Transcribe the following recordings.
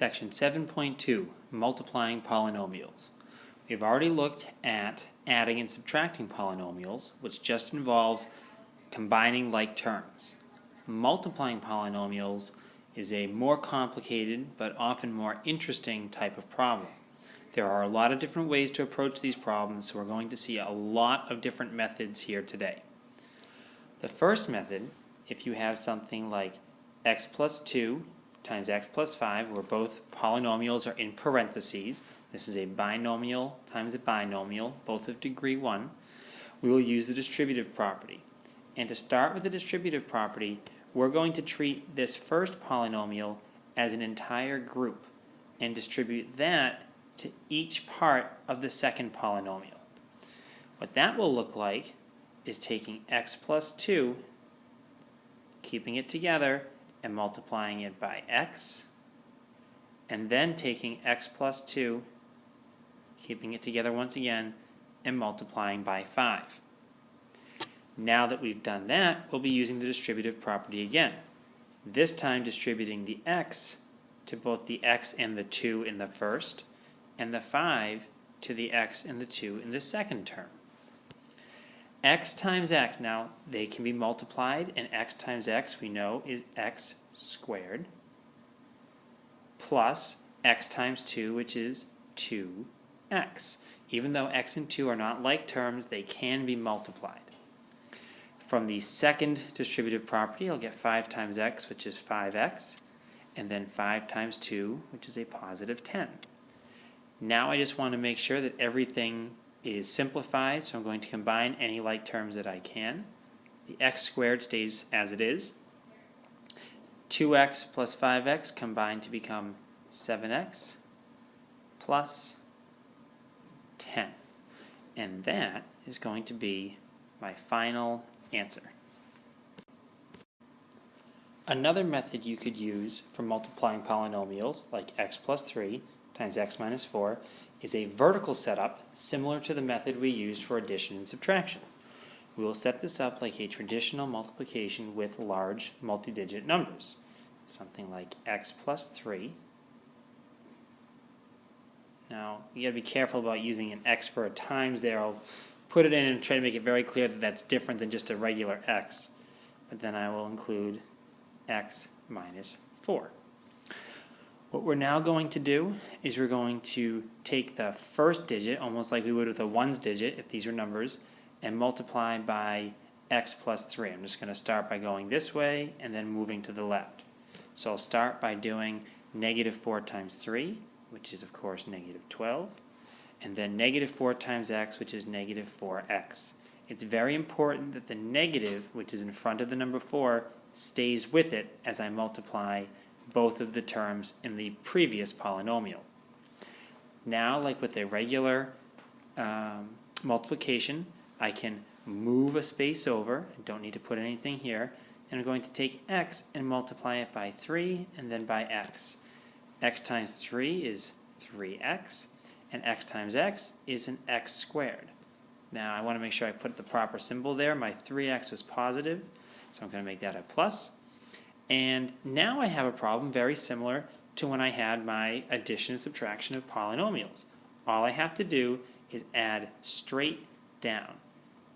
Section 7.2, Multiplying Polynomials. We've already looked at adding and subtracting polynomials, which just involves combining like terms. Multiplying polynomials is a more complicated but often more interesting type of problem. There are a lot of different ways to approach these problems, so we're going to see a lot of different methods here today. The first method, if you have something like x plus 2 times x plus 5, where both polynomials are in parentheses, this is a binomial times a binomial, both of degree 1, we will use the distributive property. And to start with the distributive property, we're going to treat this first polynomial as an entire group and distribute that to each part of the second polynomial. What that will look like is taking x plus 2, keeping it together, and multiplying it by x, and then taking x plus 2, keeping it together once again, and multiplying by 5. Now that we've done that, we'll be using the distributive property again, this time distributing the x to both the x and the 2 in the first, and the 5 to the x and the 2 in the second term. X times x, now they can be multiplied, and x times x we know is x squared, plus x times 2, which is 2x. Even though x and 2 are not like terms, they can be multiplied. From the second distributive property, I'll get 5 times x, which is 5x, and then 5 times 2, which is a positive 10. Now I just want to make sure that everything is simplified, so I'm going to combine any like terms that I can. The x squared stays as it is. 2x plus 5x combine to become 7x plus 10. And that is going to be my final answer. Another method you could use for multiplying polynomials, like x plus 3 times x minus 4, is a vertical setup similar to the method we used for addition and subtraction. We will set this up like a traditional multiplication with large multi-digit numbers, something like x plus 3. Now, you gotta be careful about using an x for a times there. I'll put it in and try to make it very clear that that's different than just a regular x. But then I will include x minus 4. What we're now going to do is we're going to take the first digit, almost like we would with a ones digit if these were numbers, and multiply by x plus 3. I'm just going to start by going this way and then moving to the left. So I'll start by doing negative 4 times 3, which is of course negative 12, and then negative 4 times x, which is negative 4x. It's very important that the negative, which is in front of the number 4, stays with it as I multiply both of the terms in the previous polynomial. Now, like with a regular multiplication, I can move a space over. I don't need to put anything here. And I'm going to take x and multiply it by 3 and then by x. X times 3 is 3x, and x times x is an x squared. Now, I want to make sure I put the proper symbol there. My 3x was positive, so I'm going to make that a plus. And now I have a problem very similar to when I had my addition and subtraction of polynomials. All I have to do is add straight down.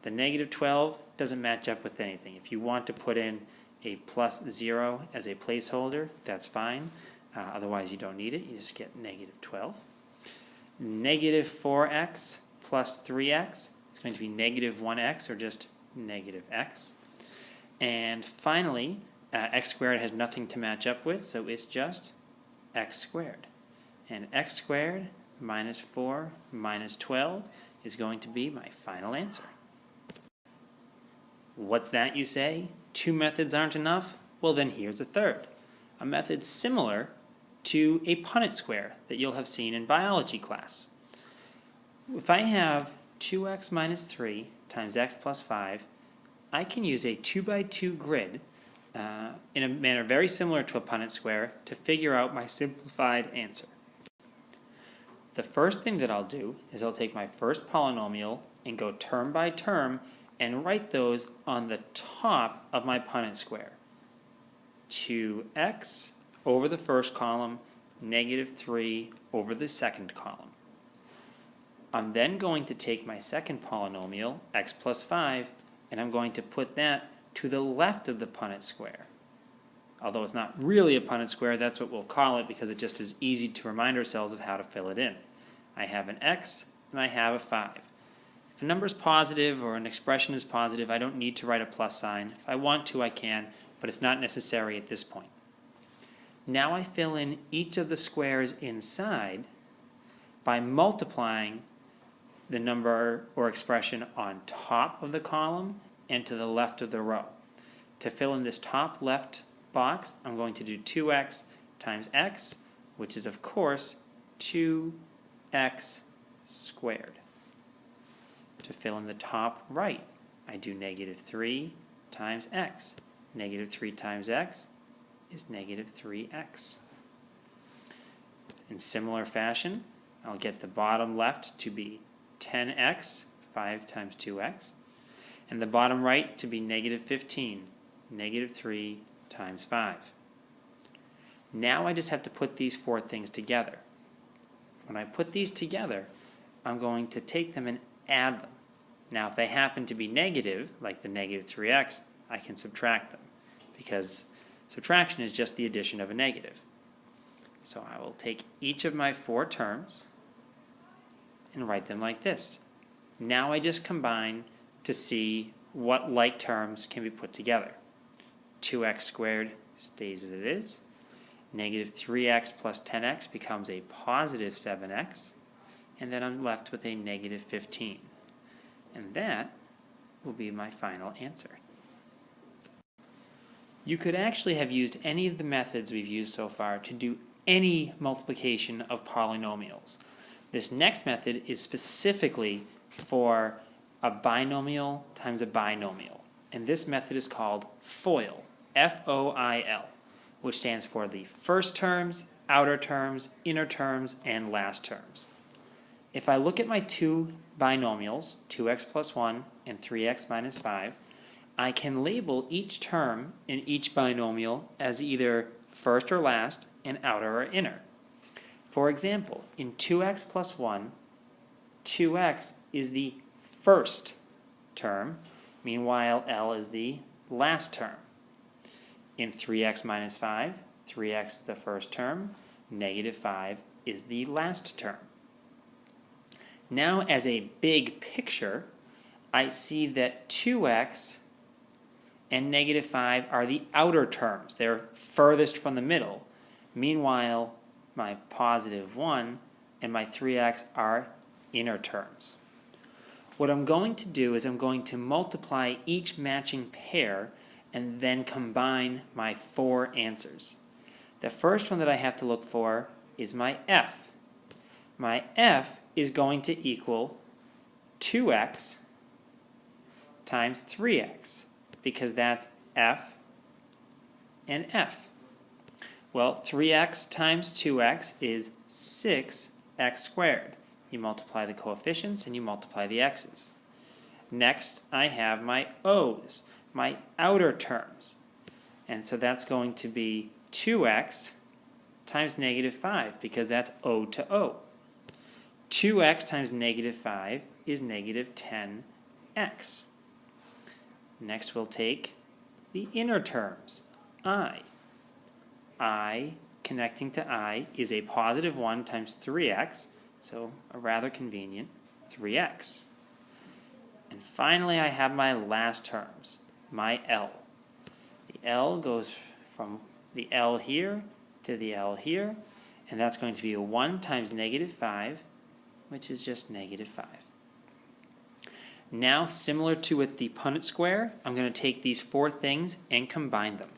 The negative 12 doesn't match up with anything. If you want to put in a plus 0 as a placeholder, that's fine. Otherwise, you don't need it. You just get negative 12. Negative 4x plus 3x is going to be negative 1x, or just negative x. And finally, x squared has nothing to match up with, so it's just x squared. And x squared minus 4 minus 12 is going to be my final answer. What's that, you say? 2 methods aren't enough? Well, then here's a third. A method similar to a Punnett square that you'll have seen in biology class. If I have 2x minus 3 times x plus 5, I can use a 2x2 grid in a manner very similar to a Punnett square to figure out my simplified answer. The first thing that I'll do is I'll take my first polynomial and go term by term and write those on the top of my Punnett square. 2x over the first column negative 3 over the second column. I'm then going to take my second polynomial, x plus 5, and I'm going to put that to the left of the Punnett square. Although it's not really a Punnett square, that's what we'll call it because it just is easy to remind ourselves of how to fill it in. I have an x and I have a 5. If a number is positive or an expression is positive, I don't need to write a plus sign. If I want to, I can, but it's not necessary at this point. Now I fill in each of the squares inside by multiplying the number or expression on top of the column and to the left of the row. To fill in this top left box, I'm going to do 2x times x, which is of course 2x squared. To fill in the top right, I do negative 3 times x. Negative 3 times x is negative 3x. In similar fashion, I'll get the bottom left to be 10x, 5 times 2x, and the bottom right to be negative 15, negative 3 times 5. Now I just have to put these four things together. When I put these together, I'm going to take them and add them. Now if they happen to be negative, like the negative 3x, I can subtract them, because subtraction is just the addition of a negative. So I will take each of my four terms and write them like this. Now I just combine to see what like terms can be put together. 2x squared stays as it is. Negative 3x plus 10x becomes a positive 7x. And then I'm left with a negative 15. And that will be my final answer. You could actually have used any of the methods we've used so far to do any multiplication of polynomials. This next method is specifically for a binomial times a binomial. And this method is called FOIL, F-O-I-L, which stands for the first terms, outer terms, inner terms, and last terms. If I look at my two binomials, 2x plus 1 and 3x minus 5, I can label each term in each binomial as either first or last and outer or inner. For example, in 2x plus 1, 2x is the first term, meanwhile L is the last term. In 3x minus 5, 3x is the first term, negative 5 is the last term. Now as a big picture, I see that 2x and negative 5 are the outer terms. They're furthest from the middle. Meanwhile, my positive 1 and my 3x are inner terms. What I'm going to do is I'm going to multiply each matching pair and then combine my four answers. The first one that I have to look for is my f. My f is going to equal 2x times 3x, because that's f and f. Well, 3x times 2x is 6x squared. You multiply the coefficients and you multiply the x's. Next, I have my o's, my outer terms. And so that's going to be 2x times negative 5, because that's o to o. 2x times negative 5 is negative 10x. Next, we'll take the inner terms, I. I connecting to I is a positive 1 times 3x, so a rather convenient 3x. And finally, I have my last terms, my L. The L goes from the L here to the L here, and that's going to be a 1 times negative 5, which is just negative 5. Now, similar to with the Punnett square, I'm going to take these four things and combine them.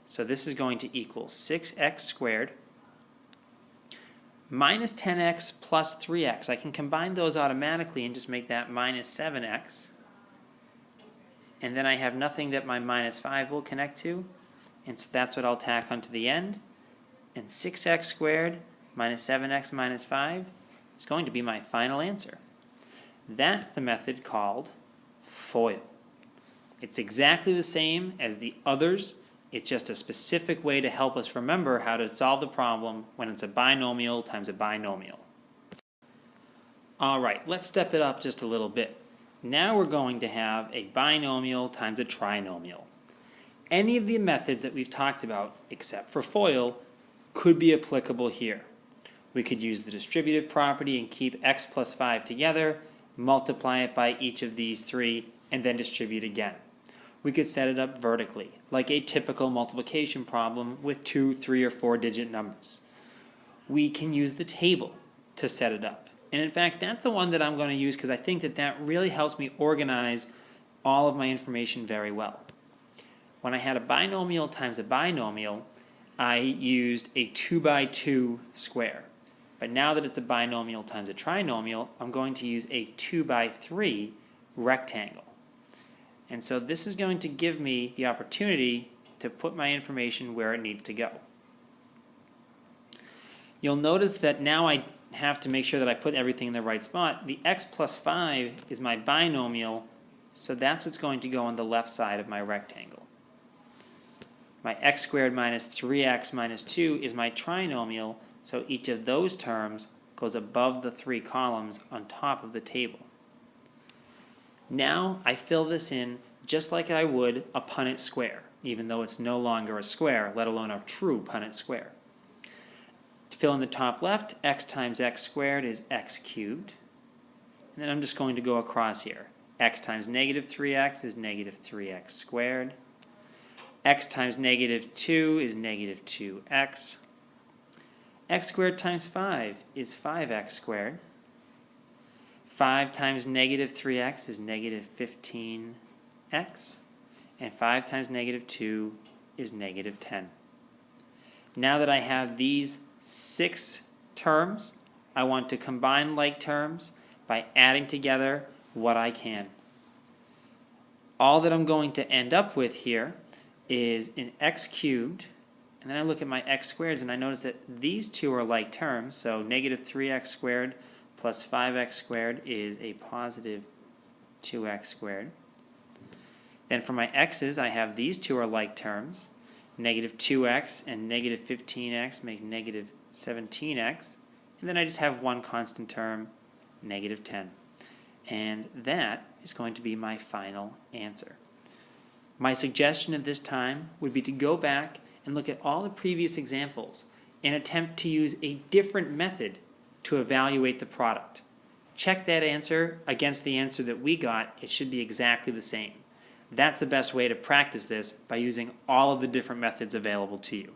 So this is going to equal 6x squared minus 10x plus 3x. I can combine those automatically and just make that minus 7x. And then I have nothing that my minus 5 will connect to. And so that's what I'll tack onto the end. And 6x squared minus 7x minus 5 is going to be my final answer. That's the method called FOIL. It's exactly the same as the others. It's just a specific way to help us remember how to solve the problem when it's a binomial times a binomial. All right, let's step it up just a little bit. Now we're going to have a binomial times a trinomial. Any of the methods that we've talked about, except for FOIL, could be applicable here. We could use the distributive property and keep x plus 5 together, multiply it by each of these three, and then distribute again. We could set it up vertically, like a typical multiplication problem with 2, 3, or 4-digit numbers. We can use the table to set it up. And in fact, that's the one that I'm going to use because I think that that really helps me organize all of my information very well. When I had a binomial times a binomial, I used a 2 by 2 square. But now that it's a binomial times a trinomial, I'm going to use a 2 by 3 rectangle. And so this is going to give me the opportunity to put my information where it needs to go. You'll notice that now I have to make sure that I put everything in the right spot. The x plus 5 is my binomial, so that's what's going to go on the left side of my rectangle. My x squared minus 3x minus 2 is my trinomial, so each of those terms goes above the 3 columns on top of the table. Now I fill this in just like I would a Punnett square, even though it's no longer a square, let alone a true Punnett square. To fill in the top left, x times x squared is x cubed. And then I'm just going to go across here. X times negative 3x is negative 3x squared. X times negative 2 is negative 2x. X squared times 5 is 5x squared. 5 times negative 3x is negative 15x. And 5 times negative 2 is negative 10. Now that I have these 6 terms, I want to combine like terms by adding together what I can. All that I'm going to end up with here is an x cubed, and then I look at my x squareds and I notice that these two are like terms, so negative 3x squared plus 5x squared is a positive 2x squared. Then for my x's, I have these two are like terms. Negative 2x and negative 15x make negative 17x. And then I just have one constant term, negative 10. And that is going to be my final answer. My suggestion at this time would be to go back and look at all the previous examples and attempt to use a different method to evaluate the product. Check that answer against the answer that we got. It should be exactly the same. That's the best way to practice this, by using all of the different methods available to you.